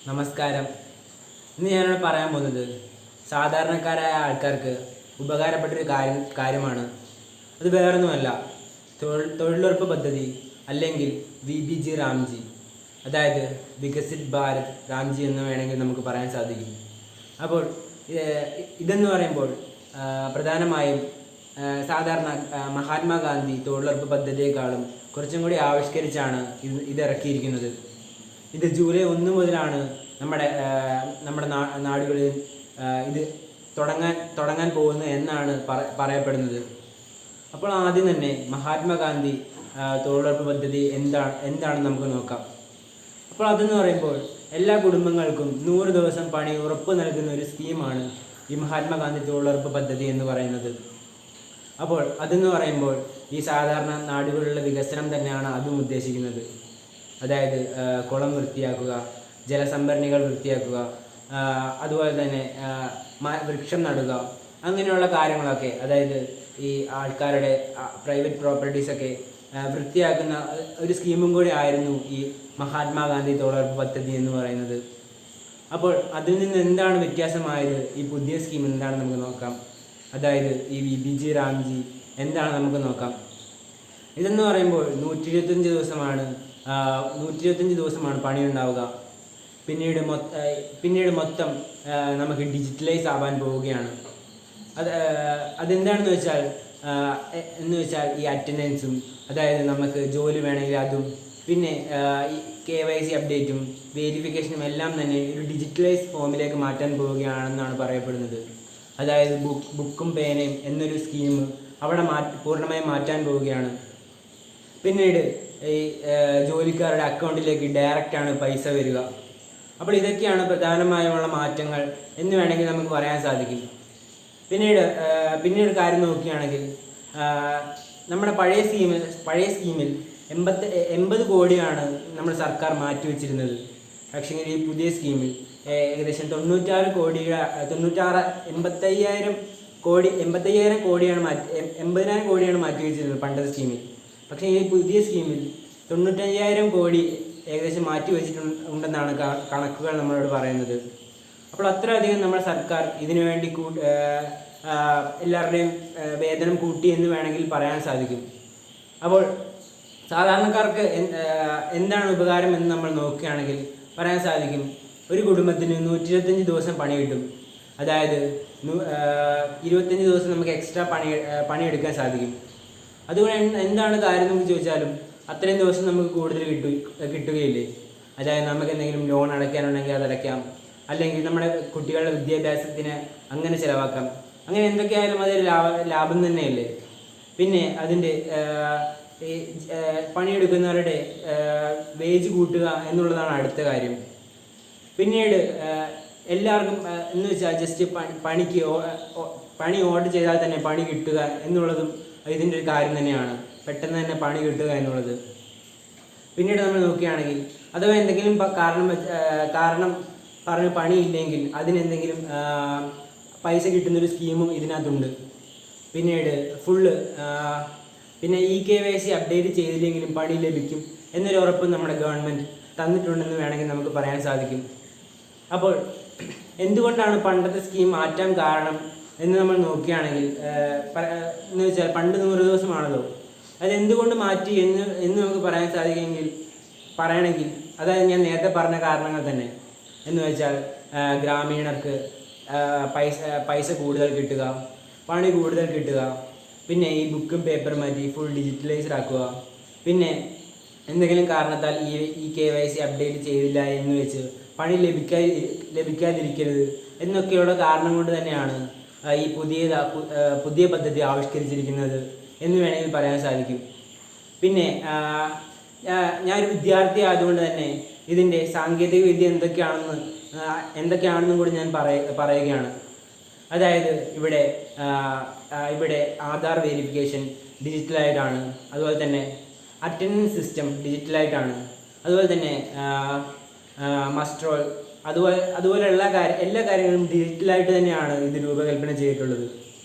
നമസ്കാരം. ഇന്ന് ഞാനിവിടെ പറയാൻ പോകുന്നത് സാധാരണക്കാരായ ആൾക്കാർക്ക് ഉപകാരപ്പെട്ടൊരു കാര്യമാണ്. അത് വേറൊന്നുമല്ല, തൊഴിലുറപ്പ് പദ്ധതി അല്ലെങ്കിൽ VBG റാംജി, അതായത് വികസിത് ഭാരത് റാംജി എന്ന് വേണമെങ്കിൽ നമുക്ക് പറയാൻ സാധിക്കും. അപ്പോൾ ഇതെന്ന് പറയുമ്പോൾ പ്രധാനമായും സാധാരണ മഹാത്മാഗാന്ധി തൊഴിലുറപ്പ് പദ്ധതിയേക്കാളും കുറച്ചും കൂടി ആവിഷ്കരിച്ചാണ് ഇത് ഇറക്കിയിരിക്കുന്നത്. ഇത് ജൂലൈ 1 മുതലാണ് നമ്മുടെ നാടുകളിൽ ഇത് തുടങ്ങാൻ പോകുന്നത് എന്നാണ് പറയപ്പെടുന്നത്. അപ്പോൾ ആദ്യം തന്നെ മഹാത്മാഗാന്ധി തൊഴിലുറപ്പ് പദ്ധതി എന്താണെന്ന് നമുക്ക് നോക്കാം. അപ്പോൾ അതെന്ന് പറയുമ്പോൾ എല്ലാ കുടുംബങ്ങൾക്കും 100 ദിവസം പണി ഉറപ്പ് നൽകുന്ന ഒരു സ്കീമാണ് ഈ മഹാത്മാഗാന്ധി തൊഴിലുറപ്പ് പദ്ധതി എന്ന് പറയുന്നത്. അപ്പോൾ അതെന്ന് പറയുമ്പോൾ ഈ സാധാരണ നാടുകളിലുള്ള വികസനം തന്നെയാണ് അതും ഉദ്ദേശിക്കുന്നത്. അതായത് കുളം വൃത്തിയാക്കുക, ജലസംഭരണികൾ വൃത്തിയാക്കുക, അതുപോലെ തന്നെ വൃക്ഷം നടുക, അങ്ങനെയുള്ള കാര്യങ്ങളൊക്കെ, അതായത് ഈ ആൾക്കാരുടെ പ്രൈവറ്റ് പ്രോപ്പർട്ടീസൊക്കെ വൃത്തിയാക്കുന്ന ഒരു സ്കീമും കൂടി ആയിരുന്നു ഈ മഹാത്മാഗാന്ധി തൊഴിലുറപ്പ് പദ്ധതി എന്ന് പറയുന്നത്. അപ്പോൾ അതിൽ നിന്ന് എന്താണ് വ്യത്യാസമായത്, ഈ പുതിയ സ്കീം എന്താണെന്ന് നമുക്ക് നോക്കാം. അതായത് ഈ VBG റാംജി എന്താണ് നമുക്ക് നോക്കാം. ഇതെന്ന് പറയുമ്പോൾ 125 ദിവസമാണ് പണി ഉണ്ടാവുക. പിന്നീട് മൊത്തം നമുക്ക് ഡിജിറ്റലൈസ് ആവാൻ പോവുകയാണ്. അതെന്താണെന്ന് വെച്ചാൽ ഈ അറ്റൻഡൻസും, അതായത് നമുക്ക് ജോലി വേണമെങ്കിൽ അതും, പിന്നെ ഈ KYC അപ്ഡേറ്റും വെരിഫിക്കേഷനും എല്ലാം തന്നെ ഒരു ഡിജിറ്റലൈസ് ഫോമിലേക്ക് മാറ്റാൻ പോവുകയാണെന്നാണ് പറയപ്പെടുന്നത്. അതായത് ബുക്കും പേനയും എന്നൊരു സ്കീം അവിടെ പൂർണ്ണമായും മാറ്റാൻ പോവുകയാണ്. പിന്നീട് ഈ ജോലിക്കാരുടെ അക്കൗണ്ടിലേക്ക് ഡയറക്റ്റാണ് പൈസ വരിക. അപ്പോൾ ഇതൊക്കെയാണ് പ്രധാനമായുള്ള മാറ്റങ്ങൾ എന്ന് വേണമെങ്കിൽ നമുക്ക് പറയാൻ സാധിക്കും. പിന്നീട് കാര്യം നോക്കുകയാണെങ്കിൽ നമ്മുടെ പഴയ സ്കീമിൽ 80 കോടിയാണ് നമ്മുടെ സർക്കാർ മാറ്റിവെച്ചിരുന്നത്. പക്ഷേ ഈ പുതിയ സ്കീമിൽ ഏകദേശം 80,000 കോടിയാണ് മാറ്റിവെച്ചിരുന്നത് പണ്ടത്തെ സ്കീമിൽ. പക്ഷേ ഈ പുതിയ സ്കീമിൽ 95,000 കോടി ഏകദേശം മാറ്റി വെച്ചിട്ടുണ്ടെന്നാണ് കണക്കുകൾ നമ്മളോട് പറയുന്നത്. അപ്പോൾ അത്രയധികം നമ്മുടെ സർക്കാർ ഇതിനു വേണ്ടി എല്ലാവരുടെയും വേതനം കൂട്ടി എന്ന് വേണമെങ്കിൽ പറയാൻ സാധിക്കും. അപ്പോൾ സാധാരണക്കാർക്ക് എന്താണ് ഉപകാരം എന്ന് നമ്മൾ നോക്കുകയാണെങ്കിൽ പറയാൻ സാധിക്കും, ഒരു കുടുംബത്തിന് 125 ദിവസം പണി കിട്ടും. അതായത് 25 ദിവസം നമുക്ക് എക്സ്ട്രാ പണിയെടുക്കാൻ സാധിക്കും. അതുകൊണ്ട് എന്താണ് കാര്യം നമുക്ക് ചോദിച്ചാലും അത്രയും ദിവസം നമുക്ക് കൂടുതൽ കിട്ടുകയില്ലേ. അതായത് നമുക്ക് എന്തെങ്കിലും ലോൺ അടയ്ക്കാനുണ്ടെങ്കിൽ അതടയ്ക്കാം, അല്ലെങ്കിൽ നമ്മുടെ കുട്ടികളുടെ വിദ്യാഭ്യാസത്തിന് അങ്ങനെ ചിലവാക്കാം. അങ്ങനെ എന്തൊക്കെയായാലും അതൊരു ലാഭം തന്നെയല്ലേ. പിന്നെ അതിൻ്റെ ഈ പണിയെടുക്കുന്നവരുടെ വേജ് കൂട്ടുക എന്നുള്ളതാണ് അടുത്ത കാര്യം. പിന്നീട് എല്ലാവർക്കും എന്ന് വെച്ചാൽ ജസ്റ്റ് പണി ഓർഡർ ചെയ്താൽ തന്നെ പണി കിട്ടുക എന്നുള്ളതും ഇതിൻ്റെ ഒരു കാര്യം തന്നെയാണ്, പെട്ടെന്ന് തന്നെ പണി കിട്ടുക എന്നുള്ളത്. പിന്നീട് നമ്മൾ നോക്കുകയാണെങ്കിൽ അഥവാ എന്തെങ്കിലും കാരണം പറഞ്ഞ് പണിയില്ലെങ്കിൽ അതിനെന്തെങ്കിലും പൈസ കിട്ടുന്നൊരു സ്കീമും ഇതിനകത്തുണ്ട്. പിന്നീട് പിന്നെ KYC അപ്ഡേറ്റ് ചെയ്തില്ലെങ്കിലും പണി ലഭിക്കും എന്നൊരു ഉറപ്പ് നമ്മുടെ ഗവൺമെൻറ് തന്നിട്ടുണ്ടെന്ന് വേണമെങ്കിൽ നമുക്ക് പറയാൻ സാധിക്കും. അപ്പോൾ എന്തുകൊണ്ടാണ് പണ്ടത്തെ സ്കീം മാറ്റാൻ കാരണം എന്ന് നമ്മൾ നോക്കുകയാണെങ്കിൽ എന്ന് വെച്ചാൽ പണ്ട് 100 ദിവസമാണല്ലോ, അതെന്തുകൊണ്ട് മാറ്റി എന്ന് നമുക്ക് പറയാൻ പറയണമെങ്കിൽ അതായത് ഞാൻ നേരത്തെ പറഞ്ഞ കാരണങ്ങൾ തന്നെ. എന്ന് വെച്ചാൽ ഗ്രാമീണർക്ക് പൈസ കൂടുതൽ കിട്ടുക, പണി കൂടുതൽ കിട്ടുക, പിന്നെ ഈ ബുക്കും പേപ്പറും മാറ്റി ഫുൾ ഡിജിറ്റലൈസ്ഡ് ആക്കുക, പിന്നെ എന്തെങ്കിലും കാരണത്താൽ ഈ KYC അപ്ഡേറ്റ് ചെയ്തില്ല എന്ന് വെച്ച് പണി ലഭിക്കാതിരിക്കരുത് എന്നൊക്കെയുള്ള കാരണം കൊണ്ട് തന്നെയാണ് ഈ പുതിയ പദ്ധതി ആവിഷ്കരിച്ചിരിക്കുന്നത് എന്ന് വേണമെങ്കിൽ പറയാൻ സാധിക്കും. പിന്നെ ഞാനൊരു വിദ്യാർത്ഥി ആയതുകൊണ്ട് തന്നെ ഇതിൻ്റെ സാങ്കേതിക വിദ്യ എന്തൊക്കെയാണെന്നും കൂടി ഞാൻ പറയുകയാണ്. അതായത് ഇവിടെ ആധാർ വെരിഫിക്കേഷൻ ഡിജിറ്റലായിട്ടാണ്, അതുപോലെ തന്നെ അറ്റൻഡൻസ് സിസ്റ്റം ഡിജിറ്റലായിട്ടാണ്, അതുപോലെ തന്നെ മസ്റ്റ്രോൾ, അതുപോലെയുള്ള എല്ലാ കാര്യങ്ങളും ഡിജിറ്റലായിട്ട് തന്നെയാണ് ഇത് രൂപകൽപ്പന ചെയ്തിട്ടുള്ളത്.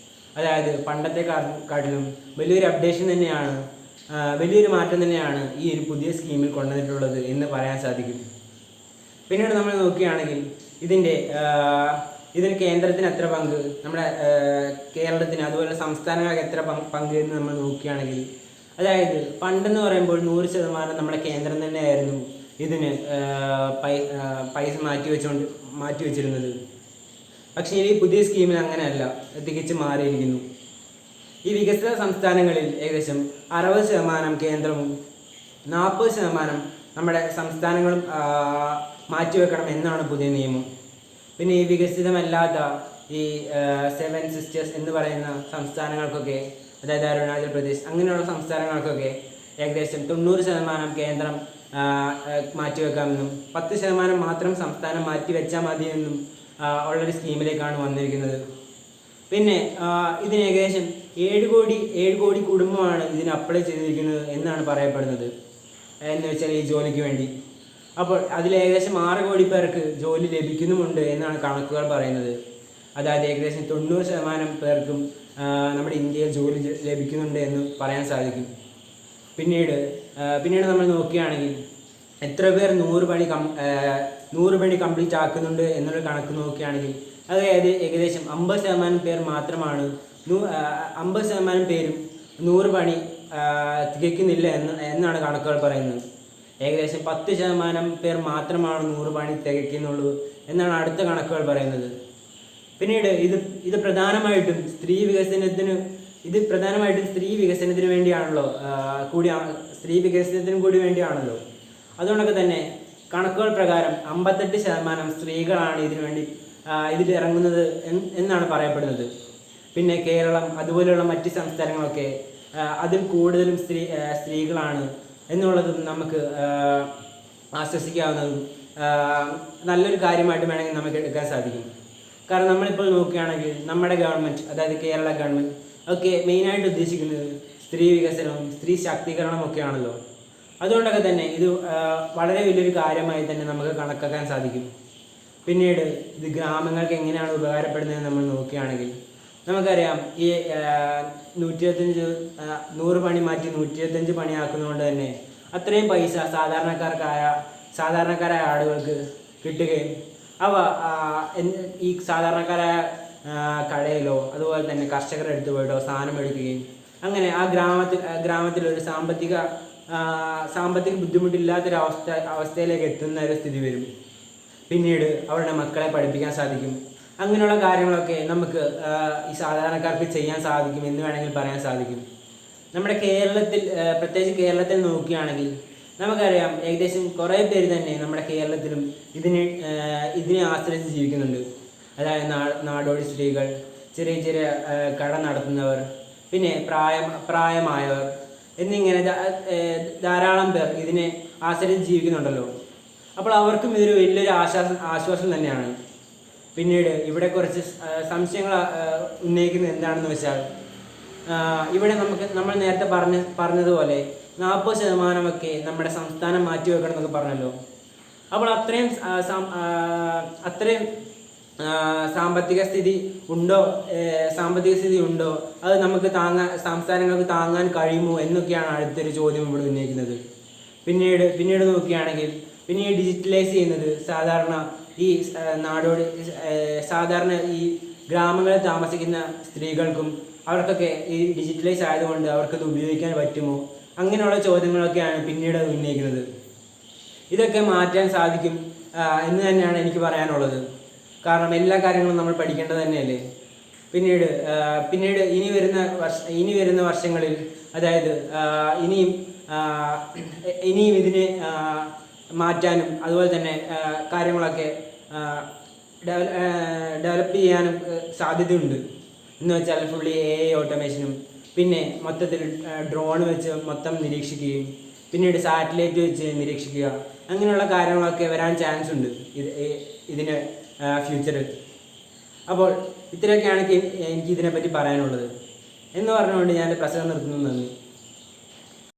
അതായത് പണ്ടത്തെ കാട്ടിലും വലിയൊരു മാറ്റം തന്നെയാണ് ഈ ഒരു പുതിയ സ്കീമിൽ കൊണ്ടുവന്നിട്ടുള്ളത് എന്ന് പറയാൻ സാധിക്കും. പിന്നീട് നമ്മൾ നോക്കുകയാണെങ്കിൽ ഇതിൻ്റെ ഇതിന് കേന്ദ്രത്തിന് എത്ര പങ്ക്, നമ്മുടെ കേരളത്തിന് അതുപോലെ സംസ്ഥാനങ്ങൾക്ക് എത്ര പങ്ക് എന്ന് നമ്മൾ നോക്കുകയാണെങ്കിൽ, അതായത് പണ്ടെന്ന് പറയുമ്പോൾ 100% നമ്മുടെ കേന്ദ്രം തന്നെയായിരുന്നു ഇതിന് പൈസ മാറ്റി വെച്ചിരുന്നത്. പക്ഷേ ഈ പുതിയ സ്കീമിൽ അങ്ങനെയല്ല, തികച്ചും മാറിയിരിക്കുന്നു. ഈ വികസിത സംസ്ഥാനങ്ങളിൽ ഏകദേശം 60% കേന്ദ്രവും 40% നമ്മുടെ സംസ്ഥാനങ്ങളും മാറ്റിവെക്കണം എന്നാണ് പുതിയ നിയമം. പിന്നെ ഈ വികസിതമല്ലാത്ത ഈ 7 സിസ്റ്റേഴ്സ് എന്ന് പറയുന്ന സംസ്ഥാനങ്ങൾക്കൊക്കെ, അതായത് അരുണാചൽ പ്രദേശ് അങ്ങനെയുള്ള സംസ്ഥാനങ്ങൾക്കൊക്കെ ഏകദേശം 90% കേന്ദ്രം മാറ്റിവെക്കാമെന്നും 10% മാത്രം സംസ്ഥാനം മാറ്റിവെച്ചാൽ മതിയെന്നും ഉള്ളൊരു സ്കീമിലേക്കാണ് വന്നിരിക്കുന്നത്. പിന്നെ ഇതിന് ഏകദേശം 7 കോടി കുടുംബമാണ് ഇതിന് അപ്ലൈ ചെയ്തിരിക്കുന്നത് എന്നാണ് പറയപ്പെടുന്നത്. എന്ന് വെച്ചാൽ ഈ ജോലിക്ക് വേണ്ടി. അപ്പോൾ അതിൽ ഏകദേശം 6 കോടി പേർക്ക് ജോലി ലഭിക്കുന്നുമുണ്ട് എന്നാണ് കണക്കുകൾ പറയുന്നത്. അതായത് ഏകദേശം 90% പേർക്കും നമ്മുടെ ഇന്ത്യയിൽ ജോലി ലഭിക്കുന്നുണ്ട് എന്ന് പറയാൻ സാധിക്കും. പിന്നീട് നമ്മൾ നോക്കുകയാണെങ്കിൽ എത്ര പേർ 100 പണി കംപ്ലീറ്റ് ആക്കുന്നുണ്ട് എന്നുള്ള കണക്ക് നോക്കുകയാണെങ്കിൽ, അതായത് ഏകദേശം 50% പേർ മാത്രമാണ് 50% പേരും 100 പണി തികയ്ക്കുന്നില്ല എന്നാണ് കണക്കുകൾ പറയുന്നത്. ഏകദേശം 10% പേർ മാത്രമാണ് 100 പണി തികയ്ക്കുന്നുള്ളൂ എന്നാണ് അടുത്ത കണക്കുകൾ പറയുന്നത്. പിന്നീട് ഇത് പ്രധാനമായിട്ടും സ്ത്രീ വികസനത്തിന് വേണ്ടിയാണല്ലോ സ്ത്രീ വികസനത്തിനും കൂടി വേണ്ടിയാണല്ലോ. അതുകൊണ്ടൊക്കെ തന്നെ കണക്കുകൾ പ്രകാരം 58% സ്ത്രീകളാണ് ഇതിലിറങ്ങുന്നത് എന്നാണ് പറയപ്പെടുന്നത്. പിന്നെ കേരളം അതുപോലെയുള്ള മറ്റ് സംസ്ഥാനങ്ങളൊക്കെ അതിൽ കൂടുതലും സ്ത്രീകളാണ് എന്നുള്ളതും നമുക്ക് ആശ്വസിക്കാവുന്നതും നല്ലൊരു കാര്യമായിട്ട് വേണമെങ്കിൽ നമുക്ക് എടുക്കാൻ സാധിക്കും. കാരണം നമ്മളിപ്പോൾ നോക്കുകയാണെങ്കിൽ നമ്മുടെ ഗവൺമെൻറ്, അതായത് കേരള ഗവൺമെൻറ് ഒക്കെ മെയിനായിട്ട് ഉദ്ദേശിക്കുന്നത് സ്ത്രീ വികസനവും സ്ത്രീ ശാക്തീകരണവും ഒക്കെ ആണല്ലോ. അതുകൊണ്ടൊക്കെ തന്നെ ഇത് വളരെ വലിയൊരു കാര്യമായി തന്നെ നമുക്ക് കണക്കാക്കാൻ സാധിക്കും. പിന്നീട് ഇത് ഗ്രാമങ്ങൾക്ക് എങ്ങനെയാണ് ഉപകാരപ്പെടുന്നതെന്ന് നമ്മൾ നോക്കുകയാണെങ്കിൽ നമുക്കറിയാം, ഈ 100 പണി മാറ്റി 125 പണിയാക്കുന്നതുകൊണ്ട് തന്നെ അത്രയും പൈസ സാധാരണക്കാരായ ആളുകൾക്ക് കിട്ടുകയും അവ ഈ സാധാരണക്കാരായ കടയിലോ അതുപോലെ തന്നെ കർഷകരുടെ അടുത്ത് പോയിട്ടോ സാധനം എടുക്കുകയും അങ്ങനെ ആ ഗ്രാമത്തിലൊരു സാമ്പത്തിക ബുദ്ധിമുട്ടില്ലാത്തൊരു അവസ്ഥയിലേക്ക് എത്തുന്ന ഒരു സ്ഥിതി വരും. പിന്നീട് അവരുടെ മക്കളെ പഠിപ്പിക്കാൻ സാധിക്കും. അങ്ങനെയുള്ള കാര്യങ്ങളൊക്കെ നമുക്ക് ഈ സാധാരണക്കാർക്ക് ചെയ്യാൻ സാധിക്കും എന്ന് വേണമെങ്കിൽ പറയാൻ സാധിക്കും. നമ്മുടെ പ്രത്യേകിച്ച് കേരളത്തിൽ നോക്കുകയാണെങ്കിൽ നമുക്കറിയാം, ഏകദേശം കുറേ പേര് തന്നെ നമ്മുടെ കേരളത്തിലും ഇതിനെ ആശ്രയിച്ച് ജീവിക്കുന്നുണ്ട്. അതായത് നാടോടി സ്ത്രീകൾ, ചെറിയ ചെറിയ കട നടത്തുന്നവർ, പിന്നെ പ്രായമായവർ എന്നിങ്ങനെ ധാരാളം പേർ ഇതിനെ ആശ്രയിച്ച് ജീവിക്കുന്നുണ്ടല്ലോ. അപ്പോൾ അവർക്കും ഇതൊരു വലിയൊരു ആശ്വാസം തന്നെയാണ്. പിന്നീട് ഇവിടെ കുറച്ച് സംശയങ്ങൾ ഉന്നയിക്കുന്നത് എന്താണെന്ന് വെച്ചാൽ, ഇവിടെ നമ്മൾ നേരത്തെ പറഞ്ഞതുപോലെ 40% നമ്മുടെ സംസ്ഥാനം മാറ്റിവെക്കണം എന്നൊക്കെ പറഞ്ഞല്ലോ. അപ്പോൾ അത്രയും സാമ്പത്തിക സ്ഥിതി ഉണ്ടോ, അത് നമുക്ക് സംസ്ഥാനങ്ങൾക്ക് താങ്ങാൻ കഴിയുമോ എന്നൊക്കെയാണ് അടുത്തൊരു ചോദ്യം ഇവിടെ ഉന്നയിക്കുന്നത്. പിന്നീട് നോക്കുകയാണെങ്കിൽ ഡിജിറ്റലൈസ് ചെയ്യുന്നത് സാധാരണ ഈ ഗ്രാമങ്ങളിൽ താമസിക്കുന്ന സ്ത്രീകൾക്കും അവർക്കൊക്കെ ഈ ഡിജിറ്റലൈസ് ആയതുകൊണ്ട് അവർക്കത് ഉപയോഗിക്കാൻ പറ്റുമോ, അങ്ങനെയുള്ള ചോദ്യങ്ങളൊക്കെയാണ് പിന്നീട് ഉന്നയിക്കുന്നത്. ഇതൊക്കെ മാറ്റാൻ സാധിക്കും എന്ന് തന്നെയാണ് എനിക്ക് പറയാനുള്ളത്. കാരണം എല്ലാ കാര്യങ്ങളും നമ്മൾ പഠിക്കേണ്ടത് തന്നെയല്ലേ. പിന്നീട് ഇനി വരുന്ന വർഷങ്ങളിൽ, അതായത് ഇനിയും ഇതിനെ മാറ്റാനും അതുപോലെ തന്നെ കാര്യങ്ങളൊക്കെ ഡെവലപ്പ് ചെയ്യാനും സാധ്യതയുണ്ട്. എന്ന് വെച്ചാൽ ഫുള്ളി AI ഓട്ടോമേഷനും, പിന്നെ മൊത്തത്തിൽ ഡ്രോൺ വെച്ച് മൊത്തം നിരീക്ഷിക്കുകയും പിന്നീട് സാറ്റലൈറ്റ് വെച്ച് നിരീക്ഷിക്കുക, അങ്ങനെയുള്ള കാര്യങ്ങളൊക്കെ വരാൻ ചാൻസ് ഉണ്ട് ഇതിന് ഫ്യൂച്ചറിൽ. അപ്പോൾ ഇത്രയൊക്കെയാണ് എനിക്ക് ഇതിനെപ്പറ്റി പറയാനുള്ളത് എന്ന് പറഞ്ഞുകൊണ്ട് ഞാൻ പ്രസംഗം നിർത്തുന്നു. നന്ദി.